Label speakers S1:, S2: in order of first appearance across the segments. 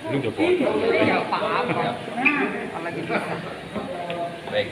S1: Lu udah puas?
S2: Ya apa-apa. Apalagi bisa.
S1: Baik.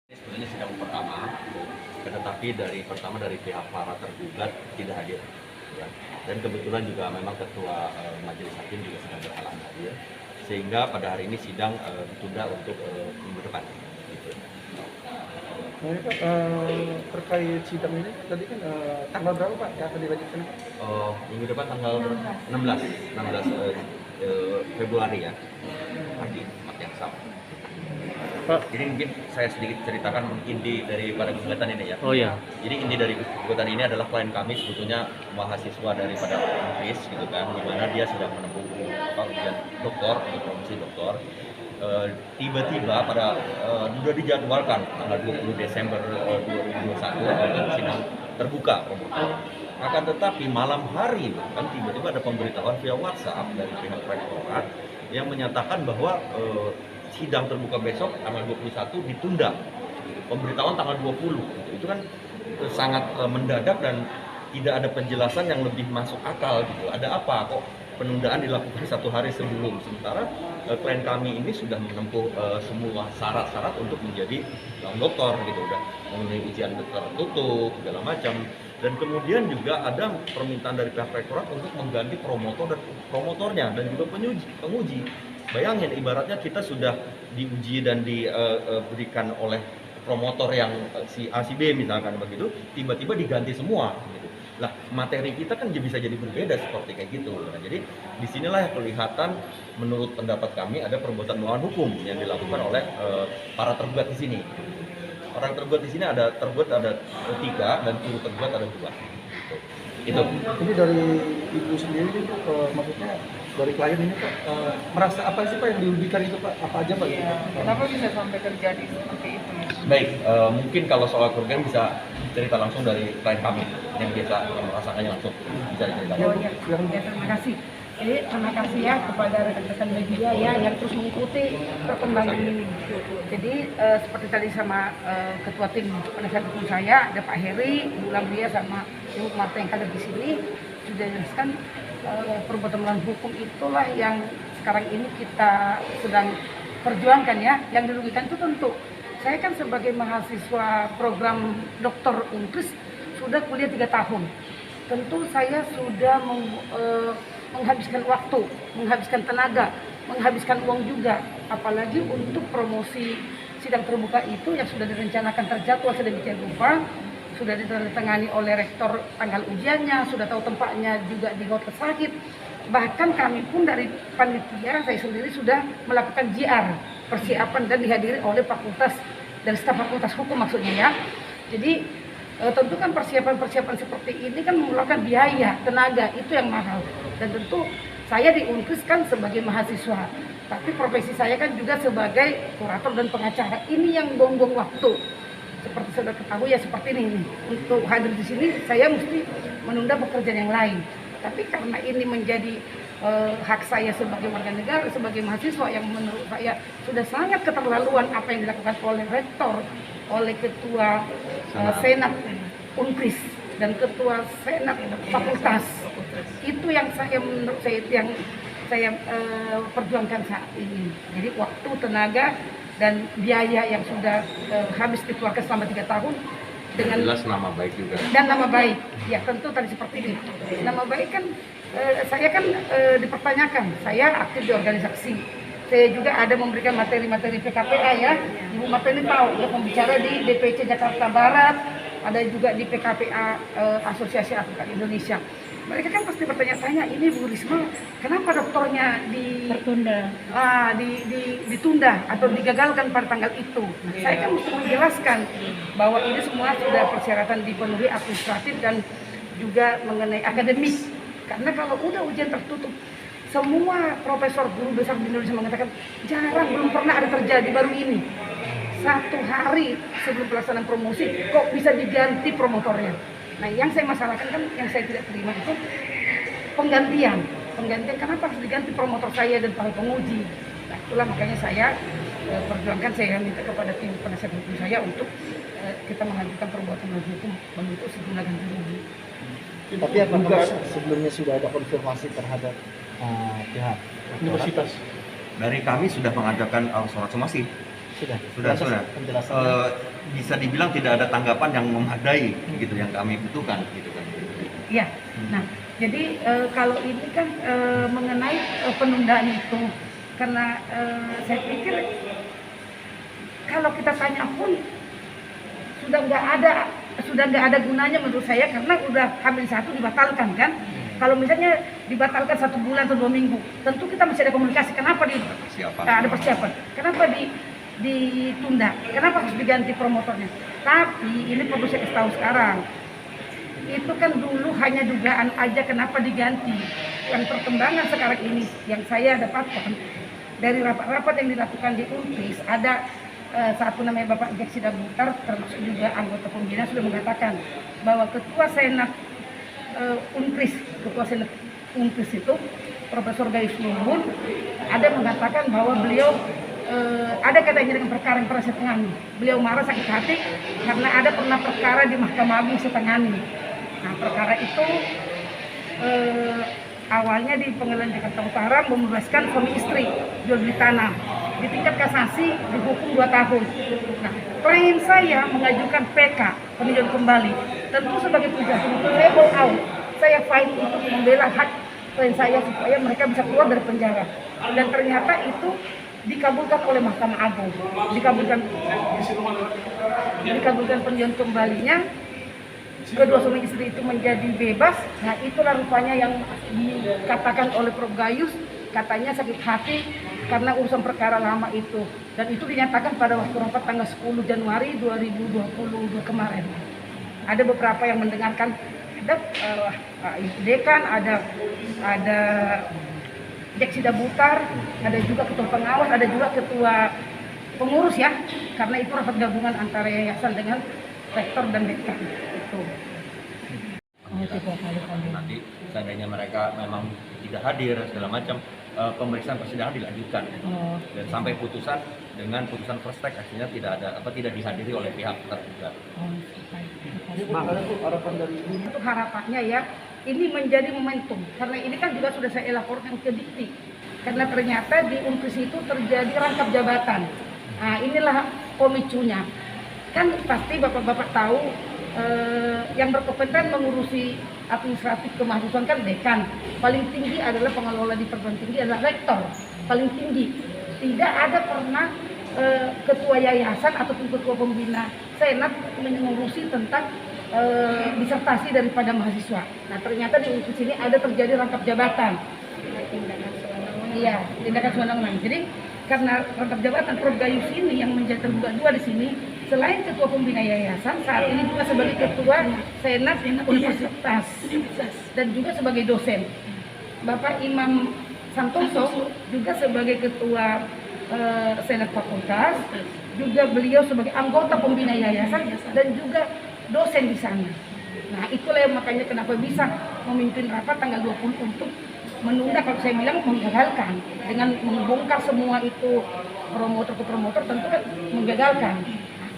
S1: Sebenarnya sidang pertama, tetapi dari pihak para tergugat tidak hadir, ya. Dan kebetulan juga memang ketua majelis hakim juga sedang berhalangan hadir, sehingga pada hari ini sidang ditunda untuk minggu depan. Gitu.
S3: Nah, ini Pak, terkait sidang ini tadi kan tanggal berapa Pak yang akan dilanjutkan?
S1: Minggu depan tanggal 16 Februari ya, pagi Jumat yang sama.
S3: Pak.
S1: Jadi mungkin saya sedikit ceritakan inti daripada gugatan ini ya.
S3: Oh iya.
S1: Jadi inti dari gugatan ini adalah klien kami sebetulnya mahasiswa daripada Inggris gitu kan, di mana dia sedang menempuh ujian doktor untuk promosi doktor. Tiba-tiba pada sudah dijadwalkan tanggal 20 Desember 2021 untuk sidang terbuka promotor. Akan tetapi malam hari kan tiba-tiba ada pemberitahuan via WhatsApp dari pihak rektorat yang menyatakan bahwa sidang terbuka besok tanggal 21 ditunda. Pemberitahuan tanggal 20. Itu kan sangat mendadak dan tidak ada penjelasan yang lebih masuk akal gitu. Ada apa kok penundaan dilakukan 1 hari sebelum, sementara klien kami ini sudah menempuh semua syarat-syarat untuk menjadi dokter gitu, udah memenuhi ujian tertutup segala macam. Dan kemudian juga ada permintaan dari pihak rektorat untuk mengganti promotornya dan juga penguji. Bayangin ibaratnya kita sudah diuji dan diberikan oleh promotor yang si A si B misalkan begitu, tiba-tiba diganti semua gitu. Lah materi kita kan bisa jadi berbeda seperti kayak gitu. Nah, jadi disinilah kelihatan menurut pendapat kami ada perbuatan melawan hukum yang dilakukan oleh para tergugat di sini. Orang tergugat di sini ada 3 dan turut tergugat ada 2. Itu.
S3: Ini dari ibu sendiri itu maksudnya dari klien ini Pak merasa apa sih Pak yang dirugikan itu Pak? Apa aja Pak?
S2: Kenapa bisa sampai terjadi seperti itu?
S1: Baik, mungkin kalau soal kerugian bisa cerita langsung dari klien kami yang biasa merasakannya langsung bisa diceritakan.
S2: Oh ya, terima kasih. Jadi terima kasih ya kepada rekan-rekan media ya yang terus mengikuti perkembangan ini. Jadi seperti tadi sama ketua tim penasihat hukum saya ada Pak Heri, Bu Lamria sama Ibu Marta yang hadir di sini sudah jelaskan perbuatan melawan hukum itulah yang sekarang ini kita sedang perjuangkan ya. Yang dirugikan itu tentu saya kan sebagai mahasiswa program dokter Inggris sudah kuliah 3 tahun. Tentu saya sudah menghabiskan waktu, menghabiskan tenaga, menghabiskan uang juga, apalagi untuk promosi sidang terbuka itu yang sudah direncanakan terjadwal sedemikian rupa, sudah ditandatangani oleh rektor tanggal ujiannya, sudah tahu tempatnya juga di hotel sakit. Bahkan kami pun dari panitia, saya sendiri sudah melakukan JR persiapan dan dihadiri oleh fakultas dan staf fakultas hukum maksudnya ya. Jadi tentu kan persiapan seperti ini kan memerlukan biaya, tenaga, itu yang mahal. Dan tentu saya di Unkris kan sebagai mahasiswa, tapi profesi saya kan juga sebagai kurator dan pengacara. Ini yang buang-buang waktu. Seperti sudah ketahui ya seperti ini. Untuk hadir di sini saya mesti menunda pekerjaan yang lain. Tapi karena ini menjadi hak saya sebagai warga negara, sebagai mahasiswa yang menurut saya sudah sangat keterlaluan apa yang dilakukan oleh rektor, oleh ketua senat Unkris dan ketua senat fakultas. Itu yang menurut saya yang saya perjuangkan saat ini. Jadi waktu, tenaga dan biaya yang sudah habis dikeluarkan selama 3 tahun dengan
S1: jelas nama baik juga.
S2: Dan nama baik, ya tentu tadi seperti ini. Nama baik kan saya kan dipertanyakan. Saya aktif di organisasi. Saya juga ada memberikan materi-materi PKPA ya. Ibu Marta ini tahu ya, pembicara di DPC Jakarta Barat, ada juga di PKPA Asosiasi Advokat Indonesia. mereka kan pasti bertanya-tanya, ini Bu Risma, kenapa dokternya ditunda atau digagalkan pada tanggal itu? Nah, saya kan mesti menjelaskan bahwa ini semua sudah persyaratan dipenuhi administratif dan juga mengenai akademis. Karena kalau udah ujian tertutup, semua profesor guru besar di Indonesia mengatakan jarang, belum pernah ada terjadi, baru ini. 1 hari sebelum pelaksanaan promosi kok bisa diganti promotornya. Nah, yang saya masalahkan kan, yang saya tidak terima itu penggantian. Kenapa harus diganti promotor saya dan para penguji? Nah, itulah makanya saya perjuangkan, saya minta kepada tim penasihat hukum saya untuk kita mengajukan perbuatan hukum menuntut sejumlah ganti rugi.
S4: Tapi apakah sebelumnya sudah ada konfirmasi terhadap pihak
S3: Universitas?
S1: Dari kami sudah mengajukan surat somasi. Sudah. Bisa dibilang tidak ada tanggapan yang memadai gitu yang kami butuhkan gitu kan.
S2: Iya. Nah, jadi kalau ini kan mengenai penundaan itu, karena saya pikir kalau kita tanya pun sudah nggak ada gunanya menurut saya, karena udah H-1 dibatalkan kan. Kalau misalnya dibatalkan 1 bulan atau 2 minggu, tentu kita masih ada komunikasi. Kenapa ada persiapan? Kenapa ditunda? Kenapa harus diganti promotornya? Tapi ini perlu saya tahu sekarang. Itu kan dulu hanya dugaan aja kenapa diganti. Yang perkembangan sekarang ini yang saya dapatkan dari rapat-rapat yang dilakukan di UNPRIS, ada satu namanya Bapak Jaksida Butar, termasuk juga anggota pembina, sudah mengatakan bahwa ketua senat UNPRIS itu Profesor Gayus Lumbun ada mengatakan bahwa beliau ada katanya dengan perkara yang pernah saya tangani. Beliau marah, sakit hati karena ada pernah perkara di Mahkamah Agung saya tangani. Nah, perkara itu awalnya di Pengadilan Jakarta Utara membebaskan suami istri jual beli tanah. Di tingkat kasasi dihukum 2 tahun. Nah, klien saya mengajukan PK peninjauan kembali. Tentu sebagai penasihat hukum saya all out. Saya fight untuk membela hak klien saya supaya mereka bisa keluar dari penjara. Dan ternyata itu dikabulkan oleh Mahkamah Agung, dikabulkan peninjauan kembalinya, kedua suami istri itu menjadi bebas. Nah, itulah rupanya yang dikatakan oleh Prof. Gayus, katanya sakit hati karena urusan perkara lama itu, dan itu dinyatakan pada waktu rapat tanggal 10 Januari 2022 kemarin. Ada beberapa yang mendengarkan, ada dekan, ada Jaksida Butar, ada juga ketua pengawas, ada juga ketua pengurus ya, karena itu rapat gabungan antara yayasan dengan rektor dan dekan itu.
S1: Nanti seandainya mereka memang tidak hadir segala macam, pemeriksaan persidangan dilanjutkan dan sampai putusan dengan putusan first track, akhirnya tidak dihadiri oleh pihak tergugat.
S2: Untuk harapannya ya, ini menjadi momentum, karena ini kan juga sudah saya laporkan ke Dikti, karena ternyata di UNPRIS itu terjadi rangkap jabatan. Nah, inilah pemicunya. Kan pasti bapak-bapak tahu yang berkompetensi mengurusi administratif kemahasiswaan kan dekan. Paling tinggi adalah pengelola di perguruan tinggi adalah rektor, paling tinggi. Tidak ada pernah ketua yayasan ataupun ketua pembina senat mengurusi tentang disertasi daripada mahasiswa. Nah, ternyata di UNPRIS ini ada terjadi rangkap jabatan. Iya, tindakan sewenang-wenang. Jadi karena rangkap jabatan Prof. Gayus ini yang menjadi tergugat 2 di sini, selain ketua pembina yayasan, saat ini juga sebagai ketua senat universitas dan juga sebagai dosen. Bapak Imam Santoso juga sebagai ketua senat fakultas, juga beliau sebagai anggota pembina yayasan dan juga dosen di sana. Nah, itulah yang makanya kenapa bisa memimpin rapat tanggal 20 untuk menunda, kalau saya bilang menggagalkan, dengan membongkar semua itu promotor ke promotor, tentu kan menggagalkan.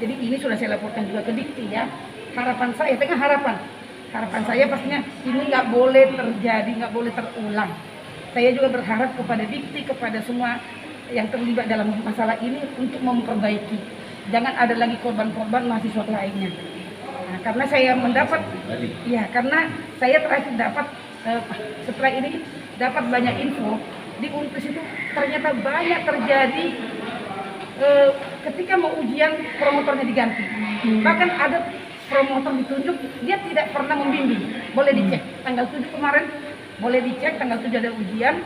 S2: Jadi ini sudah saya laporkan juga ke Dikti ya. Harapan saya, harapan saya pastinya ini nggak boleh terjadi, nggak boleh terulang. Saya juga berharap kepada Dikti, kepada semua yang terlibat dalam masalah ini untuk memperbaiki. Jangan ada lagi korban-korban mahasiswa lainnya. Nah, karena saya mendapat, ya karena saya terakhir dapat setelah ini dapat banyak info di UNPRIS itu ternyata banyak terjadi ketika mau ujian promotornya diganti. Bahkan ada promotor ditunjuk, dia tidak pernah membimbing. Boleh dicek tanggal 7 kemarin, boleh dicek tanggal 7 ada ujian